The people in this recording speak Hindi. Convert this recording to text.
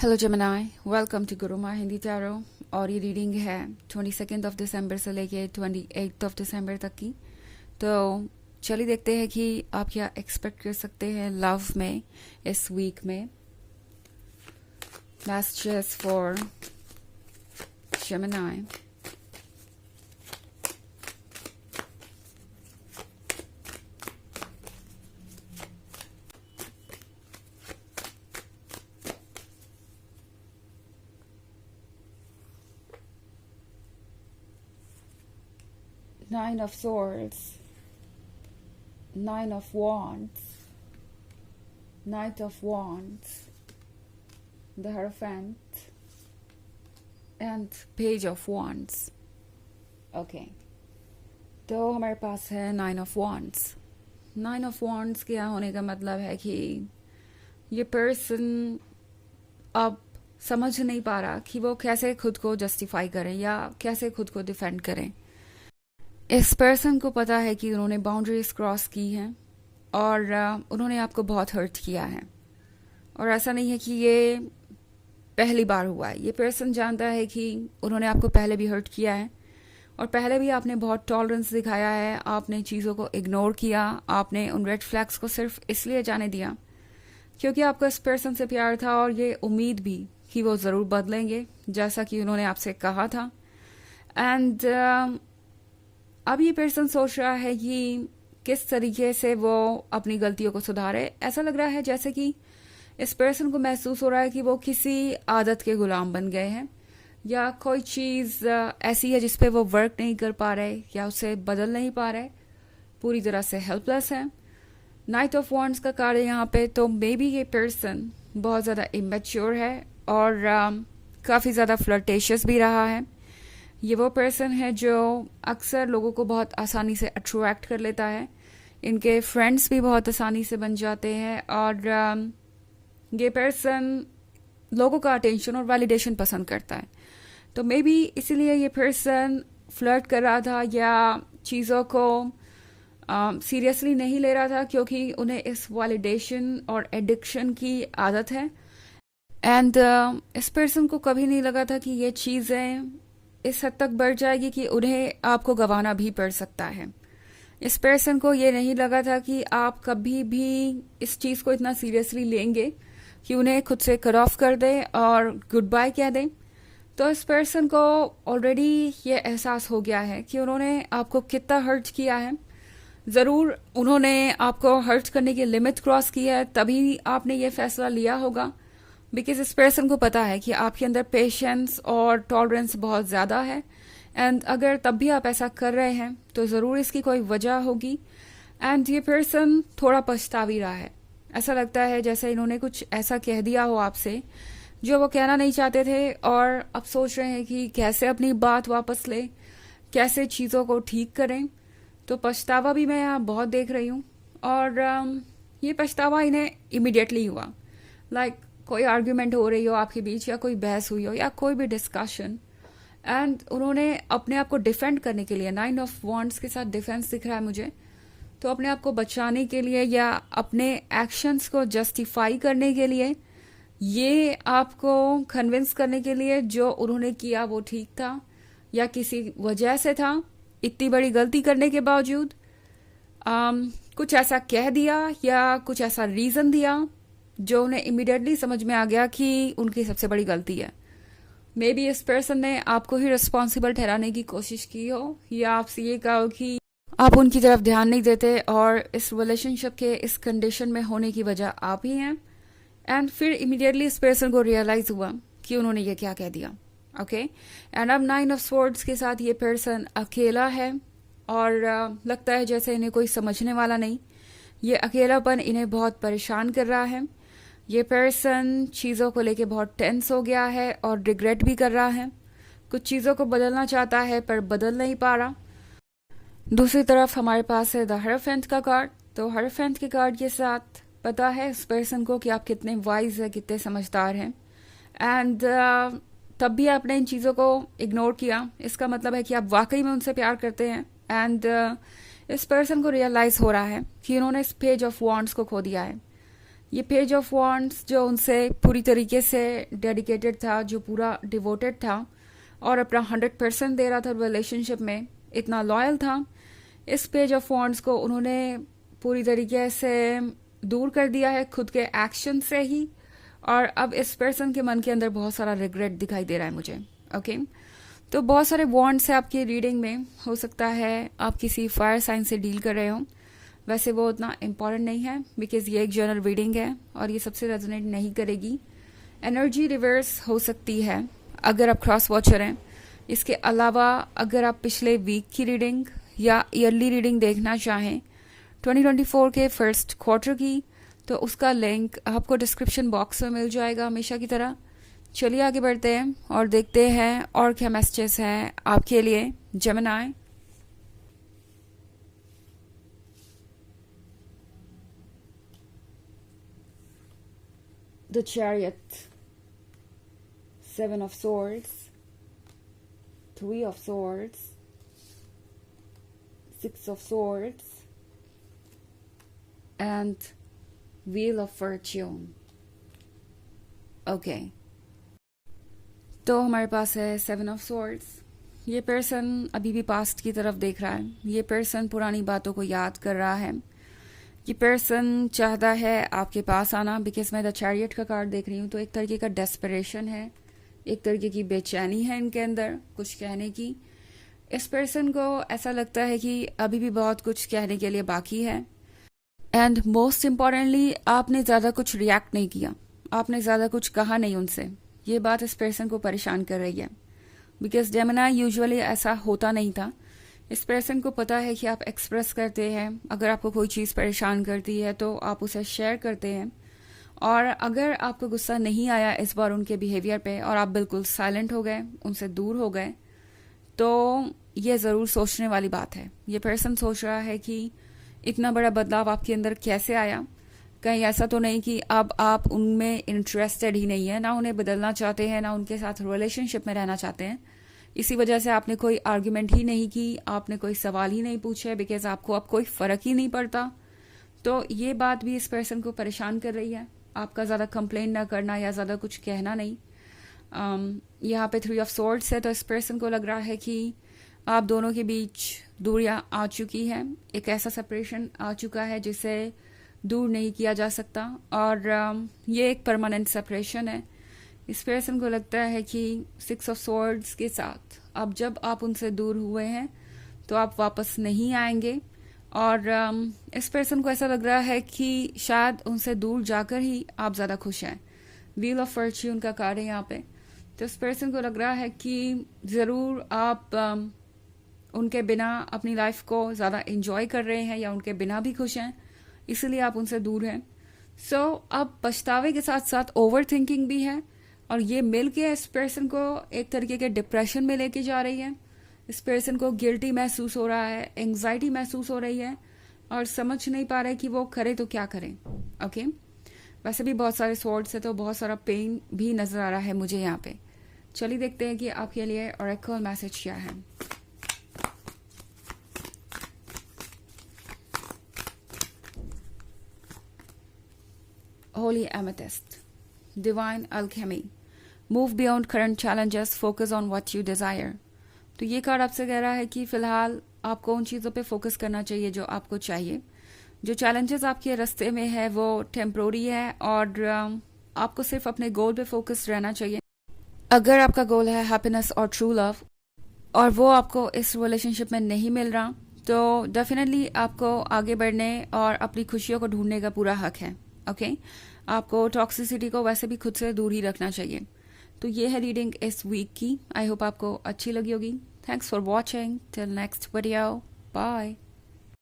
Hello Gemini, welcome to Guruma Hindi tarot. और ये रीडिंग है 22 दिसंबर से लेके 28 दिसंबर तक की। तो चलिए देखते हैं कि आप क्या एक्सपेक्ट कर सकते हैं लव में इस वीक में। Messages for Gemini. Nine of Swords, Nine of Wands, Knight of Wands, the Hierophant, and Page of Wands. Okay, तो हमारे पास है nine of wands. Nine of wands क्या होने का मतलब है कि ये पर्सन अब समझ नहीं पा रहा कि वो कैसे खुद को जस्टिफाई करें या कैसे खुद को डिफेंड करें। इस पर्सन को पता है कि उन्होंने बाउंड्रीज क्रॉस की हैं और उन्होंने आपको बहुत हर्ट किया है। और ऐसा नहीं है कि ये पहली बार हुआ है, ये पर्सन जानता है कि उन्होंने आपको पहले भी हर्ट किया है और पहले भी आपने बहुत टॉलरेंस दिखाया है, आपने चीज़ों को इग्नोर किया, आपने उन रेड फ्लैग्स को सिर्फ इसलिए जाने दिया क्योंकि आपको इस पर्सन से प्यार था और ये उम्मीद भी कि वो ज़रूर बदलेंगे जैसा कि उन्होंने आपसे कहा था। एंड अब ये पर्सन सोच रहा है कि किस तरीके से वो अपनी गलतियों को सुधारे। ऐसा लग रहा है जैसे कि इस पर्सन को महसूस हो रहा है कि वो किसी आदत के गुलाम बन गए हैं या कोई चीज़ ऐसी है जिस पे वो वर्क नहीं कर पा रहे या उसे बदल नहीं पा रहे, पूरी तरह से हेल्पलेस है। नाइट ऑफ वॉन्ड्स का कार्ड है यहाँ पे, तो मे बी ये पर्सन बहुत ज़्यादा इमेच्योर है और काफ़ी ज़्यादा फ्लर्टेशियस भी रहा है। ये वो पर्सन है जो अक्सर लोगों को बहुत आसानी से अट्रैक्ट कर लेता है, इनके फ्रेंड्स भी बहुत आसानी से बन जाते हैं और ये पर्सन लोगों का अटेंशन और वैलिडेशन पसंद करता है। तो मे बी इसीलिए ये पर्सन फ्लर्ट कर रहा था या चीज़ों को सीरियसली नहीं ले रहा था क्योंकि उन्हें इस वैलिडेशन और एडिक्शन की आदत है। एंड इस पर्सन को कभी नहीं लगा था कि ये चीज़ें इस हद तक बढ़ जाएगी कि उन्हें आपको गंवाना भी पड़ सकता है। इस पर्सन को ये नहीं लगा था कि आप कभी भी इस चीज़ को इतना सीरियसली लेंगे कि उन्हें खुद से कट ऑफ कर दें और गुड बाय कह दें। तो इस पर्सन को ऑलरेडी ये एहसास हो गया है कि उन्होंने आपको कितना हर्ट किया है। ज़रूर उन्होंने आपको हर्ट करने की लिमिट क्रॉस की है, तभी आपने ये फैसला लिया होगा। बिकॉज इस पर्सन को पता है कि आपके अंदर पेशेंस और टॉलरेंस बहुत ज़्यादा है एंड अगर तब भी आप ऐसा कर रहे हैं तो ज़रूर इसकी कोई वजह होगी। एंड ये पर्सन थोड़ा पछता भी रहा है। ऐसा लगता है जैसे इन्होंने कुछ ऐसा कह दिया हो आपसे जो वो कहना नहीं चाहते थे और अब सोच रहे हैं कि कैसे अपनी बात वापस लें, कैसे चीज़ों को ठीक करें। तो पछतावा भी मैं यहाँ बहुत देख रही हूँ और ये पछतावा इन्हें इमिडिएटली हुआ। लाइक कोई आर्ग्यूमेंट हो रही हो आपके बीच या कोई बहस हुई हो या कोई भी डिस्कशन एंड उन्होंने अपने आप को डिफेंड करने के लिए, नाइन ऑफ वॉन्ड्स के साथ डिफेंस दिख रहा है मुझे, तो अपने आप को बचाने के लिए या अपने एक्शंस को जस्टिफाई करने के लिए, ये आपको कन्विंस करने के लिए जो उन्होंने किया वो ठीक था या किसी वजह से था, इतनी बड़ी गलती करने के बावजूद कुछ ऐसा कह दिया या कुछ ऐसा रीज़न दिया जो उन्हें इमीडिएटली समझ में आ गया कि उनकी सबसे बड़ी गलती है। मे बी इस पर्सन ने आपको ही रिस्पॉन्सिबल ठहराने की कोशिश की हो या आपसे ये कहा हो कि आप उनकी तरफ ध्यान नहीं देते और इस रिलेशनशिप के इस कंडीशन में होने की वजह आप ही हैं। एंड फिर इमीडिएटली इस पर्सन को रियलाइज हुआ कि उन्होंने ये क्या कह दिया। ओके, एंड अब नाइन ऑफ स्वॉर्ड्स के साथ ये पर्सन अकेला है और लगता है जैसे इन्हें कोई समझने वाला नहीं। ये अकेलापन इन्हें बहुत परेशान कर रहा है। ये पर्सन चीज़ों को लेके बहुत टेंस हो गया है और रिग्रेट भी कर रहा है। कुछ चीज़ों को बदलना चाहता है पर बदल नहीं पा रहा। दूसरी तरफ हमारे पास है द हierophant का कार्ड। तो hierophant के कार्ड के साथ पता है इस पर्सन को कि आप कितने वाइज है, कितने समझदार हैं एंड तब भी आपने इन चीज़ों को इग्नोर किया। इसका मतलब है कि आप वाकई में उनसे प्यार करते हैं एंड इस पर्सन को रियलाइज़ हो रहा है कि उन्होंने इस पेज ऑफ वॉन्ड्स को खो दिया है। ये पेज ऑफ वॉन्ड्स जो उनसे पूरी तरीके से डेडिकेटेड था, जो पूरा डिवोटेड था और अपना 100% दे रहा था रिलेशनशिप में, इतना लॉयल था, इस पेज ऑफ वॉन्ड्स को उन्होंने पूरी तरीके से दूर कर दिया है खुद के एक्शन से ही। और अब इस पर्सन के मन के अंदर बहुत सारा रिग्रेट दिखाई दे रहा है मुझे। ओके, तो बहुत सारे वॉन्ड्स है आपकी रीडिंग में। हो सकता है आप किसी फायर साइन से डील कर रहे हो। वैसे वो उतना इम्पॉर्टेंट नहीं है बिकॉज ये एक जनरल रीडिंग है और ये सबसे रेजोनेट नहीं करेगी। एनर्जी रिवर्स हो सकती है अगर आप क्रॉस वॉचर हैं। इसके अलावा अगर आप पिछले वीक की रीडिंग या ईयरली रीडिंग देखना चाहें 2024 के फर्स्ट क्वार्टर की, तो उसका लिंक आपको डिस्क्रिप्शन बॉक्स में मिल जाएगा हमेशा की तरह। चलिए आगे बढ़ते हैं और देखते हैं और क्या मैसेजेस हैं आपके लिए Gemini. The Chariot, 7 of Swords, 3 of Swords, 6 of Swords, and Wheel of Fortune. Okay. तो हमारे पास है 7 of Swords। ये पर्सन अभी भी पास्ट की तरफ देख रहा है। ये पर्सन पुरानी बातों को याद कर रहा है। ये पर्सन चाहता है आपके पास आना बिकॉज मैं द चैरियट का कार्ड देख रही हूँ। तो एक तरीके का डेस्परेशन है, एक तरीके की बेचैनी है इनके अंदर कुछ कहने की। इस पर्सन को ऐसा लगता है कि अभी भी बहुत कुछ कहने के लिए बाकी है। एंड मोस्ट इम्पॉर्टेंटली आपने ज़्यादा कुछ रिएक्ट नहीं किया, आपने ज़्यादा कुछ कहा नहीं उनसे। ये बात इस पर्सन को परेशान कर रही है बिकॉज जेमिनी यूजुअली ऐसा होता नहीं था। इस पर्सन को पता है कि आप एक्सप्रेस करते हैं, अगर आपको कोई चीज़ परेशान करती है तो आप उसे शेयर करते हैं। और अगर आपको गुस्सा नहीं आया इस बार उनके बिहेवियर पे और आप बिल्कुल साइलेंट हो गए, उनसे दूर हो गए, तो ये ज़रूर सोचने वाली बात है। ये पर्सन सोच रहा है कि इतना बड़ा बदलाव आपके अंदर कैसे आया। कहीं ऐसा तो नहीं कि अब आप उनमें इंटरेस्टेड ही नहीं है, ना उन्हें बदलना चाहते हैं, ना उनके साथ रिलेशनशिप में रहना चाहते हैं। इसी वजह से आपने कोई आर्ग्यूमेंट ही नहीं की, आपने कोई सवाल ही नहीं पूछे बिकॉज आपको अब कोई फ़र्क ही नहीं पड़ता। तो ये बात भी इस पर्सन को परेशान कर रही है, आपका ज़्यादा कंप्लेन ना करना या ज़्यादा कुछ कहना नहीं। यहाँ पे 3 ऑफ सॉर्ड्स है, तो इस पर्सन को लग रहा है कि आप दोनों के बीच दूरियां आ चुकी हैं, एक ऐसा सेपरेशन आ चुका है जिसे दूर नहीं किया जा सकता। और ये एक परमानेंट सेपरेशन है। इस पर्सन को लगता है कि 6 ऑफ सॉर्ड्स के साथ अब जब आप उनसे दूर हुए हैं तो आप वापस नहीं आएंगे। और इस पर्सन को ऐसा लग रहा है कि शायद उनसे दूर जाकर ही आप ज़्यादा खुश हैं। व्हील ऑफ फॉर्च्यून का कार्ड है यहाँ पे। तो इस पर्सन को लग रहा है कि ज़रूर आप उनके बिना अपनी लाइफ को ज़्यादा इंजॉय कर रहे हैं या उनके बिना भी खुश हैं, इसलिए आप उनसे दूर हैं। सो अब पछतावे के साथ साथ ओवर थिंकिंग भी है और ये मिल के इस पर्सन को एक तरीके के डिप्रेशन में लेके जा रही है। इस पर्सन को गिल्टी महसूस हो रहा है, एंग्जाइटी महसूस हो रही है और समझ नहीं पा रहे कि वो करे तो क्या करें। ओके, वैसे भी बहुत सारे सॉर्ड्स है तो बहुत सारा पेन भी नजर आ रहा है मुझे यहाँ पे। चलिए देखते हैं कि आपके लिए ऑरेकल मैसेज क्या है। Holy Amethyst, Divine Alchemy, Move beyond current challenges, focus on what you desire। तो ये कार्ड आपसे कह रहा है कि फिलहाल आपको उन चीज़ों पे फोकस करना चाहिए जो आपको चाहिए। जो चैलेंजेस आपके रास्ते में है वो टेम्प्रोरी है और आपको सिर्फ अपने गोल पे फोकस रहना चाहिए। अगर आपका गोल है हैप्पीनेस और ट्रू लव और वो आपको इस रिलेशनशिप में नहीं मिल रहा, तो डेफिनेटली आपको आगे बढ़ने और अपनी खुशियों को ढूंढने का पूरा हक है। ओके, आपको टॉक्सिसिटी को वैसे भी खुद से दूर ही रखना चाहिए। तो ये है रीडिंग इस वीक की। आई होप आपको अच्छी लगी होगी। Thanks for watching. Till next video, bye.